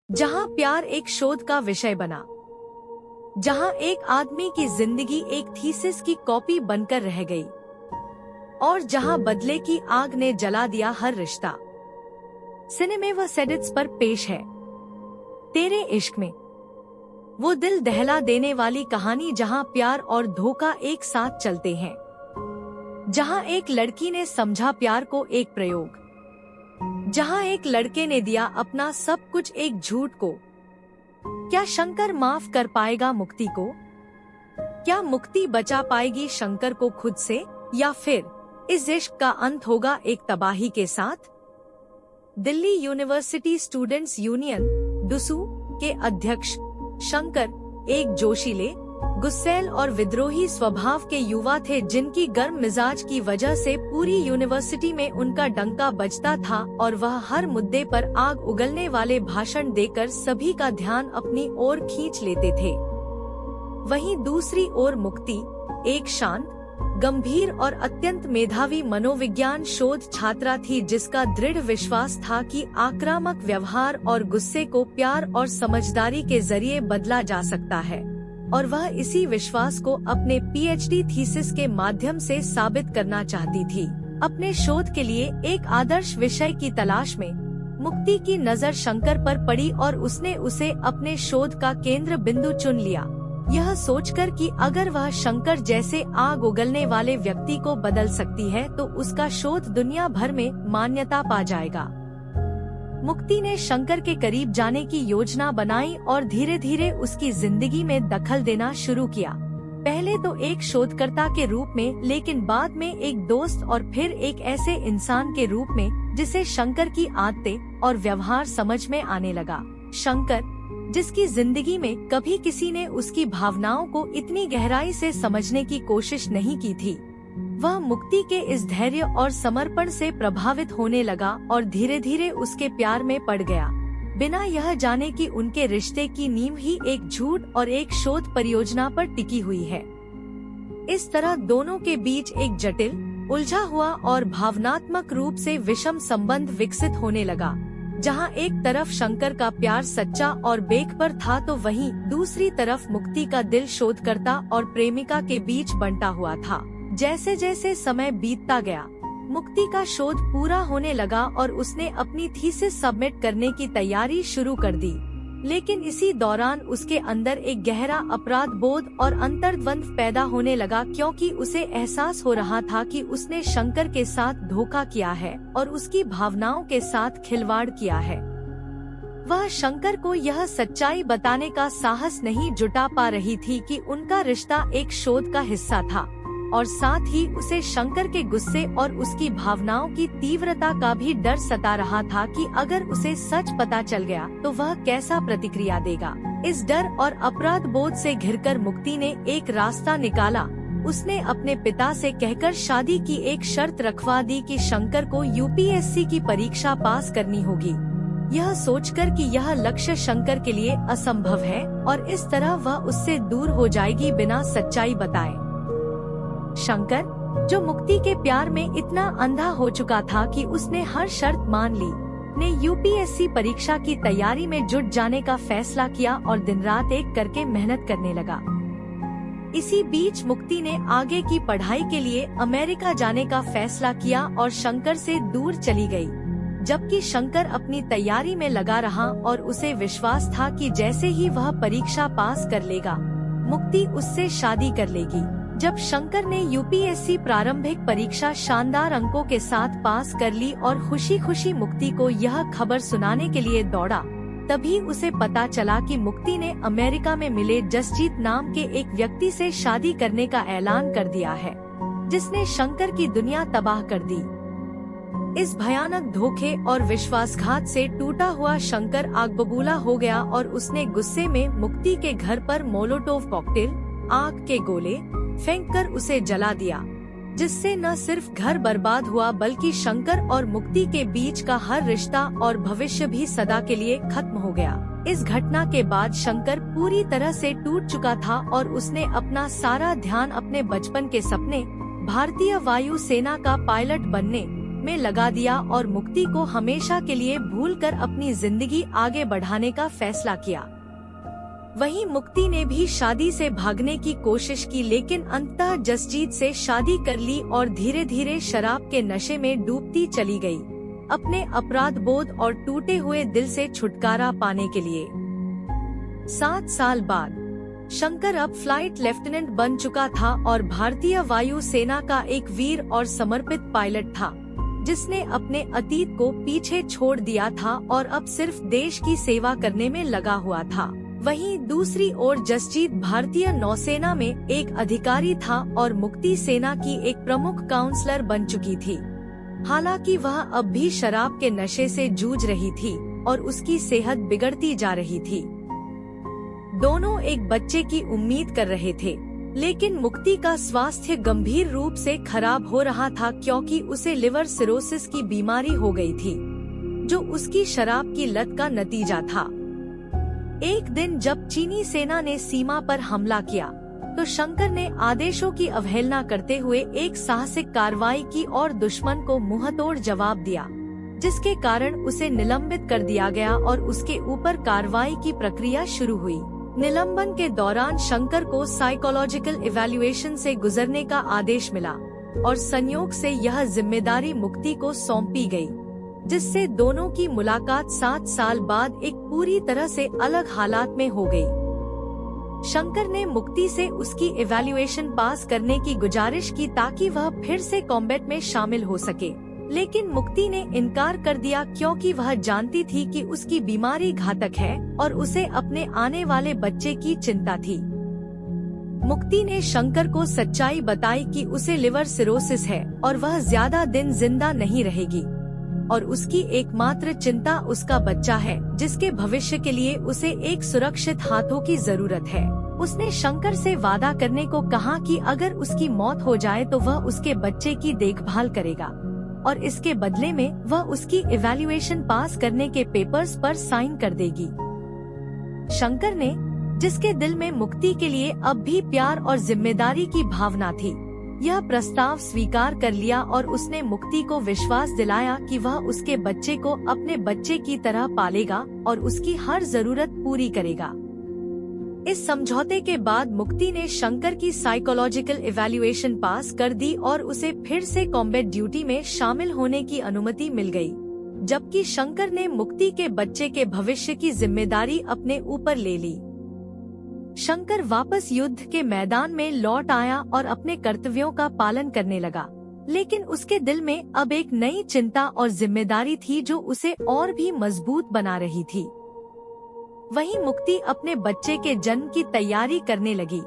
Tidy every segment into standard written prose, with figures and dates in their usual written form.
जहां प्यार एक शोध का विषय बना, जहां एक आदमी की जिंदगी एक थीसिस की कॉपी बनकर रह गई, और जहां बदले की आग ने जला दिया हर रिश्ता। सिनेमे व सेडिट्स पर पेश है तेरे इश्क में, वो दिल दहला देने वाली कहानी जहां प्यार और धोखा एक साथ चलते हैं। जहां एक लड़की ने समझा प्यार को एक प्रयोग, जहां एक लड़के ने दिया अपना सब कुछ एक झूठ को। क्या शंकर माफ कर पाएगा मुक्ति को? क्या मुक्ति बचा पाएगी शंकर को खुद से, या फिर इस इश्क का अंत होगा एक तबाही के साथ? Delhi university students union Dusu के अध्यक्ष शंकर एक जोशीले, गुस्सैल और विद्रोही स्वभाव के युवा थे, जिनकी गर्म मिजाज की वजह से पूरी यूनिवर्सिटी में उनका डंका बजता था और वह हर मुद्दे पर आग उगलने वाले भाषण देकर सभी का ध्यान अपनी ओर खींच लेते थे। वहीं दूसरी ओर मुक्ति एक शांत, गंभीर और अत्यंत मेधावी मनोविज्ञान शोध छात्रा थी, जिसका दृढ़ विश्वास था कि आक्रामक व्यवहार और गुस्से को प्यार और समझदारी के जरिए बदला जा सकता है, और वह इसी विश्वास को अपने पीएचडी थीसिस के माध्यम से साबित करना चाहती थी। अपने शोध के लिए एक आदर्श विषय की तलाश में मुक्ति की नजर शंकर पर पड़ी और उसने उसे अपने शोध का केंद्र बिंदु चुन लिया, यह सोचकर कि अगर वह शंकर जैसे आग उगलने वाले व्यक्ति को बदल सकती है तो उसका शोध दुनिया भर में मान्यता पा जाएगा। मुक्ति ने शंकर के करीब जाने की योजना बनाई और धीरे धीरे उसकी जिंदगी में दखल देना शुरू किया। पहले तो एक शोधकर्ता के रूप में, लेकिन बाद में एक दोस्त और फिर एक ऐसे इंसान के रूप में जिसे शंकर की आदतें और व्यवहार समझ में आने लगा। शंकर, जिसकी जिंदगी में कभी किसी ने उसकी भावनाओं को इतनी गहराई से समझने की कोशिश नहीं की थी, वह मुक्ति के इस धैर्य और समर्पण से प्रभावित होने लगा और धीरे धीरे उसके प्यार में पड़ गया, बिना यह जाने कि उनके रिश्ते की नींव ही एक झूठ और एक शोध परियोजना पर टिकी हुई है। इस तरह दोनों के बीच एक जटिल, उलझा हुआ और भावनात्मक रूप से विषम संबंध विकसित होने लगा, जहां एक तरफ शंकर का प्यार सच्चा और बेखबर था तो वहीं दूसरी तरफ मुक्ति का दिल शोधकर्ता और प्रेमिका के बीच बंटा हुआ था। जैसे जैसे समय बीतता गया, मुक्ति का शोध पूरा होने लगा और उसने अपनी थीसिस सबमिट करने की तैयारी शुरू कर दी। लेकिन इसी दौरान उसके अंदर एक गहरा अपराध बोध और अंतर्द्वंद पैदा होने लगा, क्योंकि उसे एहसास हो रहा था कि उसने शंकर के साथ धोखा किया है और उसकी भावनाओं के साथ खिलवाड़ किया है। वह शंकर को यह सच्चाई बताने का साहस नहीं जुटा पा रही थी कि उनका रिश्ता एक शोध का हिस्सा था, और साथ ही उसे शंकर के गुस्से और उसकी भावनाओं की तीव्रता का भी डर सता रहा था कि अगर उसे सच पता चल गया तो वह कैसा प्रतिक्रिया देगा। इस डर और अपराध बोध से घिरकर मुक्ति ने एक रास्ता निकाला। उसने अपने पिता से कहकर शादी की एक शर्त रखवा दी कि शंकर को यूपीएससी की परीक्षा पास करनी होगी, यह सोचकर कि यह लक्ष्य शंकर के लिए असंभव है और इस तरह वह उससे दूर हो जाएगी बिना सच्चाई बताए। शंकर, जो मुक्ति के प्यार में इतना अंधा हो चुका था कि उसने हर शर्त मान ली, ने यूपीएससी परीक्षा की तैयारी में जुट जाने का फैसला किया और दिन रात एक करके मेहनत करने लगा। इसी बीच मुक्ति ने आगे की पढ़ाई के लिए अमेरिका जाने का फैसला किया और शंकर से दूर चली गई, जबकि शंकर अपनी तैयारी में लगा रहा और उसे विश्वास था कि जैसे ही वह परीक्षा पास कर लेगा, मुक्ति उससे शादी कर लेगी। जब शंकर ने यूपीएससी प्रारंभिक परीक्षा शानदार अंकों के साथ पास कर ली और खुशी खुशी मुक्ति को यह खबर सुनाने के लिए दौड़ा, तभी उसे पता चला कि मुक्ति ने अमेरिका में मिले जसजीत नाम के एक व्यक्ति से शादी करने का ऐलान कर दिया है, जिसने शंकर की दुनिया तबाह कर दी। इस भयानक धोखे और विश्वासघात से टूटा हुआ शंकर आग बबूला हो गया और उसने गुस्से में मुक्ति के घर पर मोलोटोव कॉकटेल, आग के गोले फेंककर उसे जला दिया, जिससे न सिर्फ घर बर्बाद हुआ बल्कि शंकर और मुक्ति के बीच का हर रिश्ता और भविष्य भी सदा के लिए खत्म हो गया। इस घटना के बाद शंकर पूरी तरह से टूट चुका था और उसने अपना सारा ध्यान अपने बचपन के सपने, भारतीय वायु सेना का पायलट बनने में लगा दिया और मुक्ति को हमेशा के लिए भूलकर अपनी जिंदगी आगे बढ़ाने का फैसला किया। वहीं मुक्ति ने भी शादी से भागने की कोशिश की, लेकिन अंततः जसजीत से शादी कर ली और धीरे धीरे शराब के नशे में डूबती चली गई, अपने अपराध बोध और टूटे हुए दिल से छुटकारा पाने के लिए। 7 साल बाद शंकर अब फ्लाइट लेफ्टिनेंट बन चुका था और भारतीय वायु सेना का एक वीर और समर्पित पायलट था, जिसने अपने अतीत को पीछे छोड़ दिया था और अब सिर्फ देश की सेवा करने में लगा हुआ था। वहीं दूसरी ओर जसजीत भारतीय नौसेना में एक अधिकारी था और मुक्ति सेना की एक प्रमुख काउंसलर बन चुकी थी। हालांकि वह अब भी शराब के नशे से जूझ रही थी और उसकी सेहत बिगड़ती जा रही थी। दोनों एक बच्चे की उम्मीद कर रहे थे, लेकिन मुक्ति का स्वास्थ्य गंभीर रूप से खराब हो रहा था क्योंकि उसे लिवर सिरोसिस की बीमारी हो गई थी, जो उसकी शराब की लत का नतीजा था। एक दिन जब चीनी सेना ने सीमा पर हमला किया तो शंकर ने आदेशों की अवहेलना करते हुए एक साहसिक कार्रवाई की और दुश्मन को मुंहतोड़ जवाब दिया, जिसके कारण उसे निलंबित कर दिया गया और उसके ऊपर कार्रवाई की प्रक्रिया शुरू हुई। निलंबन के दौरान शंकर को साइकोलॉजिकल इवैल्यूएशन से गुजरने का आदेश मिला और संयोग से यह जिम्मेदारी मुक्ति को सौंपी गई, जिससे दोनों की मुलाकात 7 साल बाद एक पूरी तरह से अलग हालात में हो गई। शंकर ने मुक्ति से उसकी इवैल्यूएशन पास करने की गुजारिश की ताकि वह फिर से कॉम्बैट में शामिल हो सके, लेकिन मुक्ति ने इनकार कर दिया क्योंकि वह जानती थी कि उसकी बीमारी घातक है और उसे अपने आने वाले बच्चे की चिंता थी। मुक्ति ने शंकर को सच्चाई बताई कि उसे लिवर सिरोसिस है और वह ज्यादा दिन जिंदा नहीं रहेगी और उसकी एकमात्र चिंता उसका बच्चा है, जिसके भविष्य के लिए उसे एक सुरक्षित हाथों की जरूरत है। उसने शंकर से वादा करने को कहा कि अगर उसकी मौत हो जाए तो वह उसके बच्चे की देखभाल करेगा और इसके बदले में वह उसकी इवैल्यूएशन पास करने के पेपर्स पर साइन कर देगी। शंकर ने, जिसके दिल में मुक्ति के लिए अब भी प्यार और जिम्मेदारी की भावना थी, यह प्रस्ताव स्वीकार कर लिया और उसने मुक्ति को विश्वास दिलाया कि वह उसके बच्चे को अपने बच्चे की तरह पालेगा और उसकी हर जरूरत पूरी करेगा। इस समझौते के बाद मुक्ति ने शंकर की साइकोलॉजिकल इवैल्यूएशन पास कर दी और उसे फिर से कॉम्बैट ड्यूटी में शामिल होने की अनुमति मिल गई, जबकि शंकर ने मुक्ति के बच्चे के भविष्य की जिम्मेदारी अपने ऊपर ले ली। शंकर वापस युद्ध के मैदान में लौट आया और अपने कर्तव्यों का पालन करने लगा, लेकिन उसके दिल में अब एक नई चिंता और जिम्मेदारी थी जो उसे और भी मजबूत बना रही थी। वहीं मुक्ति अपने बच्चे के जन्म की तैयारी करने लगी।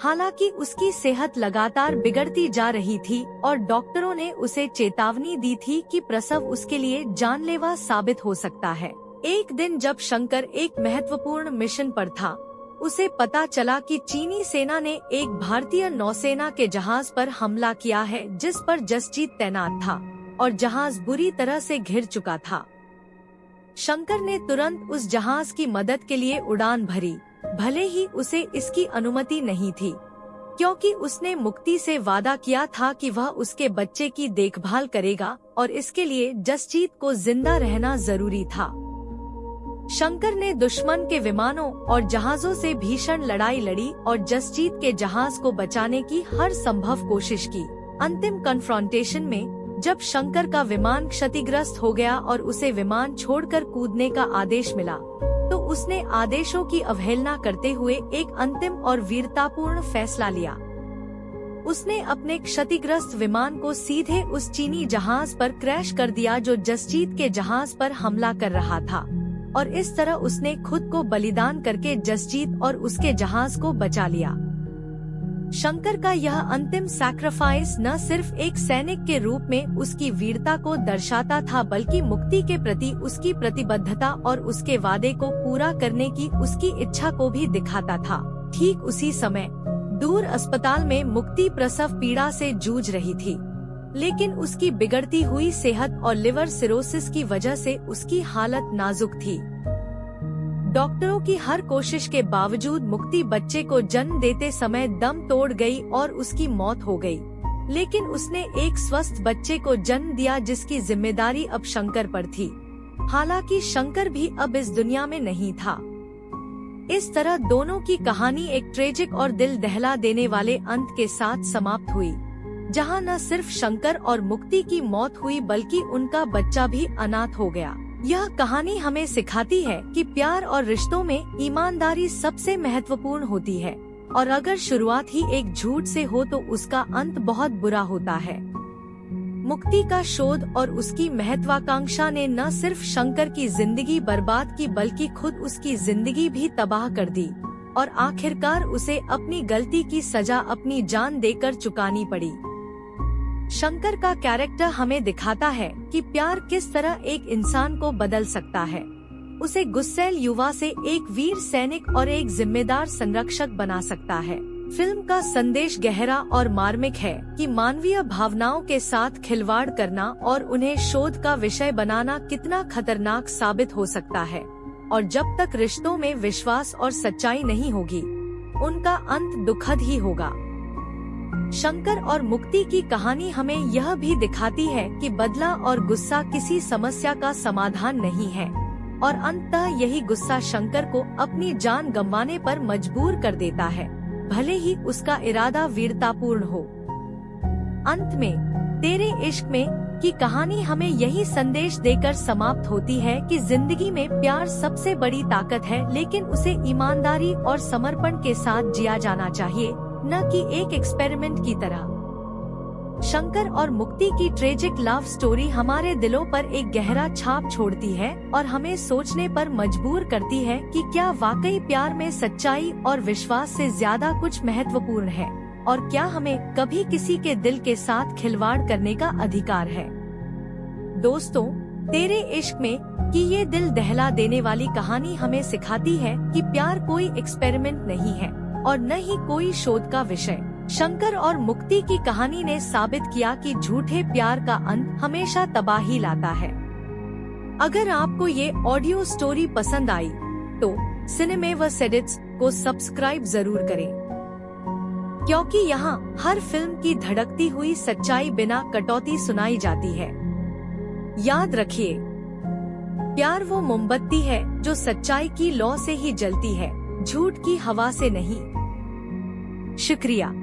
हालांकि उसकी सेहत लगातार बिगड़ती जा रही थी और डॉक्टरों ने उसे चेतावनी दी थी कि प्रसव उसके लिए जानलेवा साबित हो सकता है। एक दिन जब शंकर एक महत्वपूर्ण मिशन पर था, उसे पता चला कि चीनी सेना ने एक भारतीय नौसेना के जहाज पर हमला किया है जिस पर जसजीत तैनात था और जहाज बुरी तरह से घिर चुका था। शंकर ने तुरंत उस जहाज की मदद के लिए उड़ान भरी, भले ही उसे इसकी अनुमति नहीं थी, क्योंकि उसने मुक्ति से वादा किया था कि वह उसके बच्चे की देखभाल करेगा और इसके लिए जसजीत को जिंदा रहना जरूरी था। शंकर ने दुश्मन के विमानों और जहाजों से भीषण लड़ाई लड़ी और जसजीत के जहाज को बचाने की हर संभव कोशिश की। अंतिम कन्फ्रंटेशन में जब शंकर का विमान क्षतिग्रस्त हो गया और उसे विमान छोड़कर कूदने का आदेश मिला, तो उसने आदेशों की अवहेलना करते हुए एक अंतिम और वीरतापूर्ण फैसला लिया। उसने अपने क्षतिग्रस्त विमान को सीधे उस चीनी जहाज पर क्रैश कर दिया जो जसजीत के जहाज पर हमला कर रहा था, और इस तरह उसने खुद को बलिदान करके जसजीत और उसके जहाज को बचा लिया। शंकर का यह अंतिम सैक्रिफाइस न सिर्फ एक सैनिक के रूप में उसकी वीरता को दर्शाता था, बल्कि मुक्ति के प्रति उसकी प्रतिबद्धता और उसके वादे को पूरा करने की उसकी इच्छा को भी दिखाता था। ठीक उसी समय दूर अस्पताल में मुक्ति प्रसव पीड़ा से जूझ रही थी, लेकिन उसकी बिगड़ती हुई सेहत और लिवर सिरोसिस की वजह से उसकी हालत नाजुक थी। डॉक्टरों की हर कोशिश के बावजूद मुक्ति बच्चे को जन्म देते समय दम तोड़ गई और उसकी मौत हो गई। लेकिन उसने एक स्वस्थ बच्चे को जन्म दिया जिसकी जिम्मेदारी अब शंकर पर थी। हालांकि शंकर भी अब इस दुनिया में नहीं था। इस तरह दोनों की कहानी एक ट्रेजिक और दिल दहला देने वाले अंत के साथ समाप्त हुई, जहां न सिर्फ शंकर और मुक्ति की मौत हुई बल्कि उनका बच्चा भी अनाथ हो गया। यह कहानी हमें सिखाती है कि प्यार और रिश्तों में ईमानदारी सबसे महत्वपूर्ण होती है, और अगर शुरुआत ही एक झूठ से हो तो उसका अंत बहुत बुरा होता है। मुक्ति का शोध और उसकी महत्वाकांक्षा ने न सिर्फ शंकर की जिंदगी बर्बाद की बल्कि खुद उसकी जिंदगी भी तबाह कर दी, और आखिरकार उसे अपनी गलती की सजा अपनी जान देकर चुकानी पड़ी। शंकर का कैरेक्टर हमें दिखाता है कि प्यार किस तरह एक इंसान को बदल सकता है, उसे गुस्सैल युवा से एक वीर सैनिक और एक जिम्मेदार संरक्षक बना सकता है। फिल्म का संदेश गहरा और मार्मिक है कि मानवीय भावनाओं के साथ खिलवाड़ करना और उन्हें शोध का विषय बनाना कितना खतरनाक साबित हो सकता है, और जब तक रिश्तों में विश्वास और सच्चाई नहीं होगी, उनका अंत दुखद ही होगा। शंकर और मुक्ति की कहानी हमें यह भी दिखाती है कि बदला और गुस्सा किसी समस्या का समाधान नहीं है, और अंततः यही गुस्सा शंकर को अपनी जान गंवाने पर मजबूर कर देता है, भले ही उसका इरादा वीरतापूर्ण हो। अंत में तेरे इश्क में की कहानी हमें यही संदेश देकर समाप्त होती है कि जिंदगी में प्यार सबसे बड़ी ताकत है, लेकिन उसे ईमानदारी और समर्पण के साथ जिया जाना चाहिए, न कि एक एक्सपेरिमेंट की तरह। शंकर और मुक्ति की ट्रेजिक लव स्टोरी हमारे दिलों पर एक गहरा छाप छोड़ती है और हमें सोचने पर मजबूर करती है कि क्या वाकई प्यार में सच्चाई और विश्वास से ज्यादा कुछ महत्वपूर्ण है, और क्या हमें कभी किसी के दिल के साथ खिलवाड़ करने का अधिकार है। दोस्तों, तेरे इश्क में की ये दिल दहला देने वाली कहानी हमें सिखाती है कि प्यार कोई एक्सपेरिमेंट नहीं है और न ही कोई शोध का विषय। शंकर और मुक्ति की कहानी ने साबित किया कि झूठे प्यार का अंत हमेशा तबाही लाता है। अगर आपको ये ऑडियो स्टोरी पसंद आई तो सिनेमेवर्स एडिट्स को सब्सक्राइब जरूर करें, क्योंकि यहाँ हर फिल्म की धड़कती हुई सच्चाई बिना कटौती सुनाई जाती है। याद रखिए, प्यार वो मोमबत्ती है जो सच्चाई की लौ से ही जलती है, झूठ की हवा से नहीं। शुक्रिया।